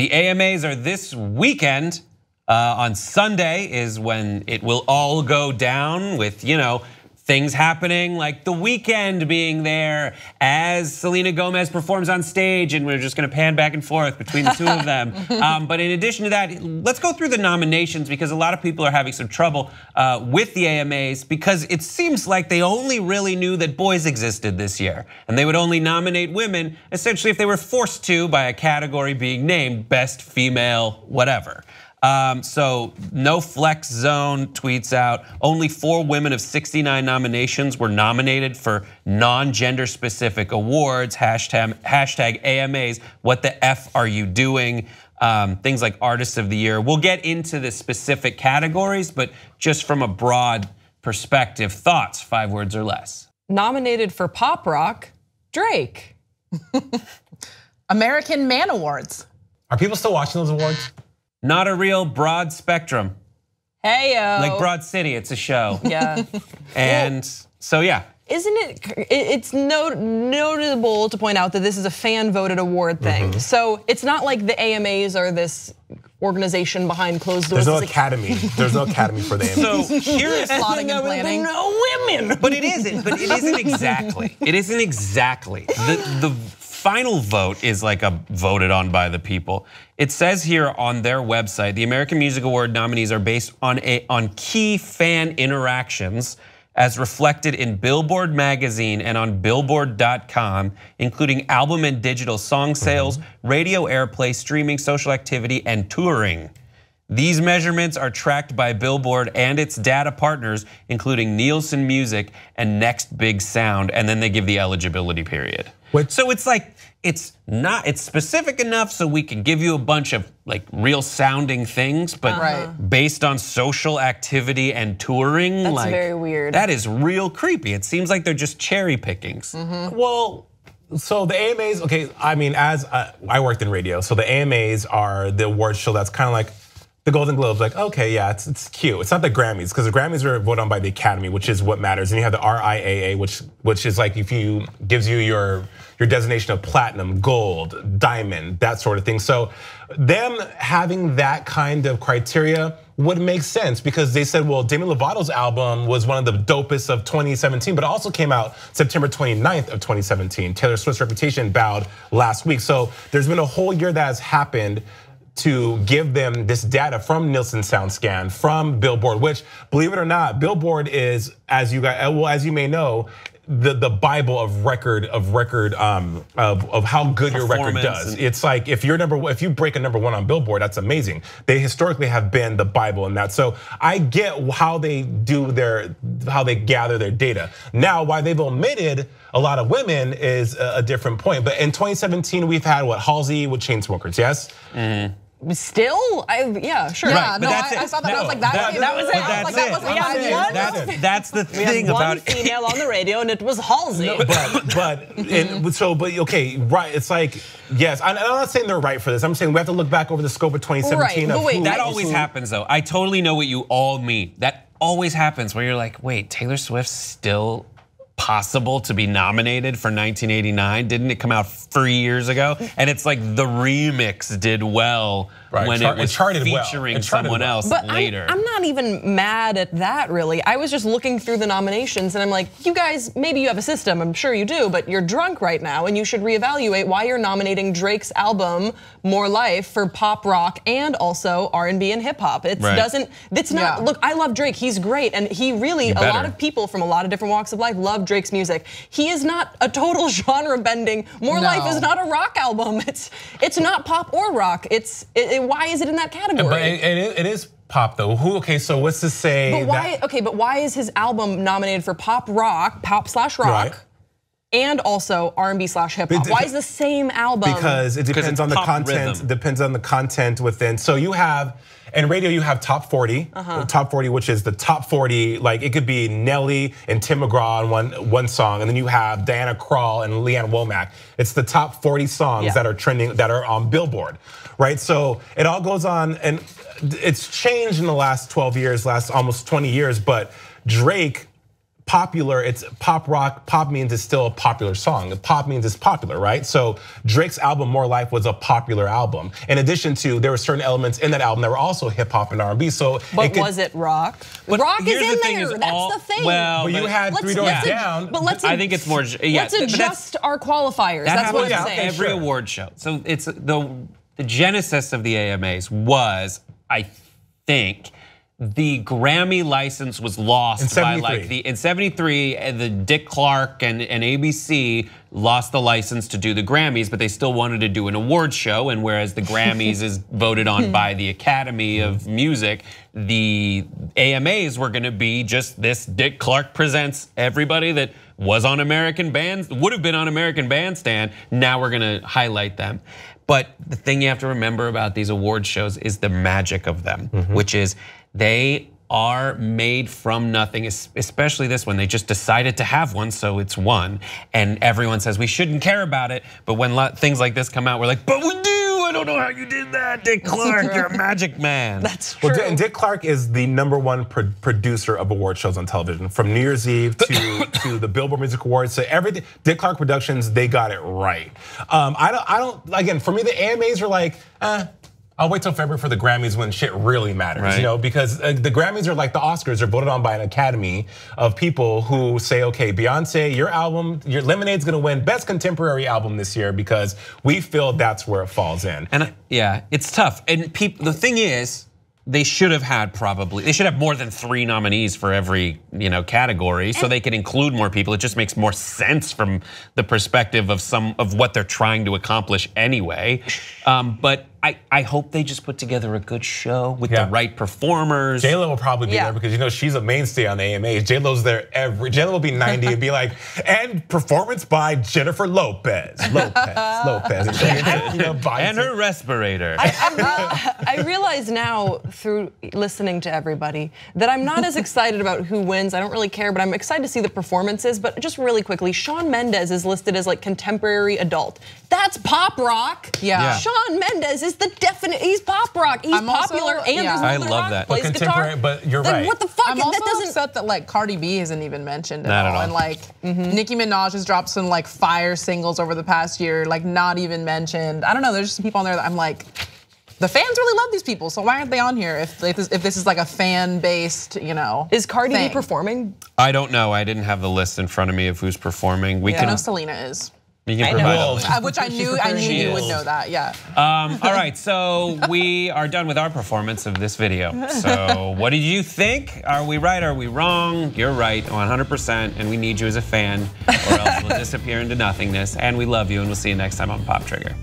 The AMAs are this weekend. On Sunday is when it will all go down with, things happening like The Weeknd being there as Selena Gomez performs on stage, and we're just gonna pan back and forth between the two of them. But in addition to that, let's go through the nominations, because a lot of people are having some trouble with the AMAs, because it seems like they only really knew that boys existed this year, and they would only nominate women essentially if they were forced to by a category being named Best Female whatever. So No Flex Zone tweets out, only 4 women of 69 nominations were nominated for non-gender specific awards, hashtag AMAs, what the F are you doing? Things like Artist of the Year. We'll get into the specific categories, but just from a broad perspective, thoughts, 5 words or less. Nominated for Pop Rock, Drake. American Man Awards. Are people still watching those awards? Not a real broad spectrum. Heyo. Like Broad City, it's a show. Yeah. And so yeah. Isn't it's notable to point out that this is a fan voted award thing. So it's not like the AMAs are this organization behind closed doors. There's no academy. There's no academy for the AMAs. So here's plotting and planning. No women. But it isn't. But it isn't exactly. It isn't exactly. The final vote is like a voted on by the people. It says here on their website, the American Music Award nominees are based on key fan interactions as reflected in Billboard magazine and on Billboard.com, including album and digital song sales, radio airplay, streaming, social activity, and touring. These measurements are tracked by Billboard and its data partners, including Nielsen Music and Next Big Sound, and then they give the eligibility period. So it's like, it's specific enough so we can give you a bunch of like real sounding things, but based on social activity and touring, that's very weird. That is real creepy. It seems like they're just cherry pickings. Well, so the AMAs, okay, I mean, as I worked in radio, so the AMAs are the award show that's kind of like the Golden Globes, like, okay, yeah, it's cute. It's not the Grammys, because the Grammys are voted on by the Academy, which is what matters. And you have the RIAA, which is like gives you your designation of platinum, gold, diamond, that sort of thing. So them having that kind of criteria would make sense, because they said, well, Demi Lovato's album was one of the dopest of 2017, but it also came out September 29th of 2017. Taylor Swift's Reputation bowed last week. So there's been a whole year that has happened to give them this data from Nielsen SoundScan, from Billboard, which, believe it or not, Billboard is, as you may know, the Bible of how good your record does. It's like if you break a #1 on Billboard, that's amazing. They historically have been the Bible in that. So I get how they gather their data. Now, why they've omitted a lot of women is a different point. But in 2017, we've had what, Halsey with Chainsmokers, yes? Still, yeah, sure. Yeah, no, I saw that. I was like, that was it. I was like, that wasn't 5 years. That's the thing about one female on the radio, and it was Halsey. Okay, right? It's like, yes, I'm not saying they're right for this. I'm saying we have to look back over the scope of 2017. Right, but wait, that always happens, though. I totally know what you all mean. That always happens, where you're like, wait, Taylor Swift's still possible to be nominated for 1989? Didn't it come out 3 years ago? And it's like the remix did well when it was featuring someone else later. I'm not even mad at that, really. I was just looking through the nominations and I'm like, you guys, maybe you have a system, I'm sure you do, but you're drunk right now and you should reevaluate why you're nominating Drake's album, More Life, for pop rock and also R&B and hip hop. It's not, look, I love Drake, he's great, and he really, a lot of people from a lot of different walks of life love Drake's music. He is not a total genre bending. More Life is not a rock album. It's not pop or rock. Why is it in that category? But it is pop though. Okay, so what's to say? But why? Okay, but why is his album nominated for pop /rock, right, and also R&B/hip hop? Why is the same album? Because it depends on the content. Rhythm. Depends on the content within. So you have. In radio, you have top 40, top 40, which is the top 40. Like it could be Nelly and Tim McGraw on one song, and then you have Diana Krall and Leanne Womack. It's the top 40 songs that are trending, that are on Billboard, right? So it all goes on, and it's changed in the last 12 years, last almost 20 years. But Drake, popular, it's pop rock. Pop means it's still a popular song. Pop means it's popular, right? So Drake's album More Life was a popular album. In addition to, there were certain elements in that album that were also hip hop and R&B. So, was it rock? Rock is in there. That's the thing. Well, but you had Three Doors Down. But I think it's more. Let's adjust our qualifiers. That's what I'm saying. Every award show. So it's the genesis of the AMAs was, I think, the Grammy license was lost by in 73, the Dick Clark and ABC lost the license to do the Grammys, but they still wanted to do an award show. And whereas the Grammys is voted on by the Academy of Music, the AMAs were gonna be just this Dick Clark presents everybody that was on American would have been on American Bandstand. Now we're gonna highlight them. But the thing you have to remember about these award shows is the magic of them, which is they are made from nothing, especially this one. They just decided to have one, so it's one. And everyone says we shouldn't care about it, but when things like this come out, we're like, but we do. I don't know how you did that, Dick Clark. You're a magic man. That's true. Well, and Dick Clark is the #1 producer of award shows on television, from New Year's Eve to the Billboard Music Awards. So everything, Dick Clark Productions, they got it right. I don't. Again, for me, the AMAs are like, I'll wait till February for the Grammys when shit really matters, right. You know, because the Grammys are like the Oscars. They're voted on by an academy of people who say, okay, Beyonce, your album, your Lemonade's gonna win Best Contemporary Album this year because we feel that's where it falls in. And yeah, it's tough. And the thing is, they should have more than 3 nominees for every category, so they can include more people. It just makes more sense from the perspective of what they're trying to accomplish anyway. But I hope they just put together a good show with the right performers. J-Lo will probably be there because she's a mainstay on the AMAs. J-Lo's there J-Lo will be 90 and be like, and performance by Jennifer Lopez. And her respirator. I realize now through listening to everybody that I'm not as excited about who wins. I don't really care, but I'm excited to see the performances. But just really quickly, Shawn Mendes is listed as like contemporary adult. That's pop rock. Yeah. Shawn Mendes is the definite. He's pop rock. He's popular and there's I another love rock, that. plays guitar. But you're then right. what the fuck? I'm also upset that like Cardi B isn't even mentioned at all. And like Nicki Minaj has dropped some like fire singles over the past year, like not even mentioned. I don't know. There's just some people on there that I'm like, the fans really love these people, so why aren't they on here if this is like a fan-based, Is Cardi B performing? I don't know. I didn't have the list in front of me of who's performing. I know Selena is. You can provide which I knew you would know that, yeah. All right, so we are done with our performance of this video. So what did you think? Are we right, are we wrong? You're right, 100%, and we need you as a fan, or else we'll disappear into nothingness. And we love you, and we'll see you next time on Pop Trigger.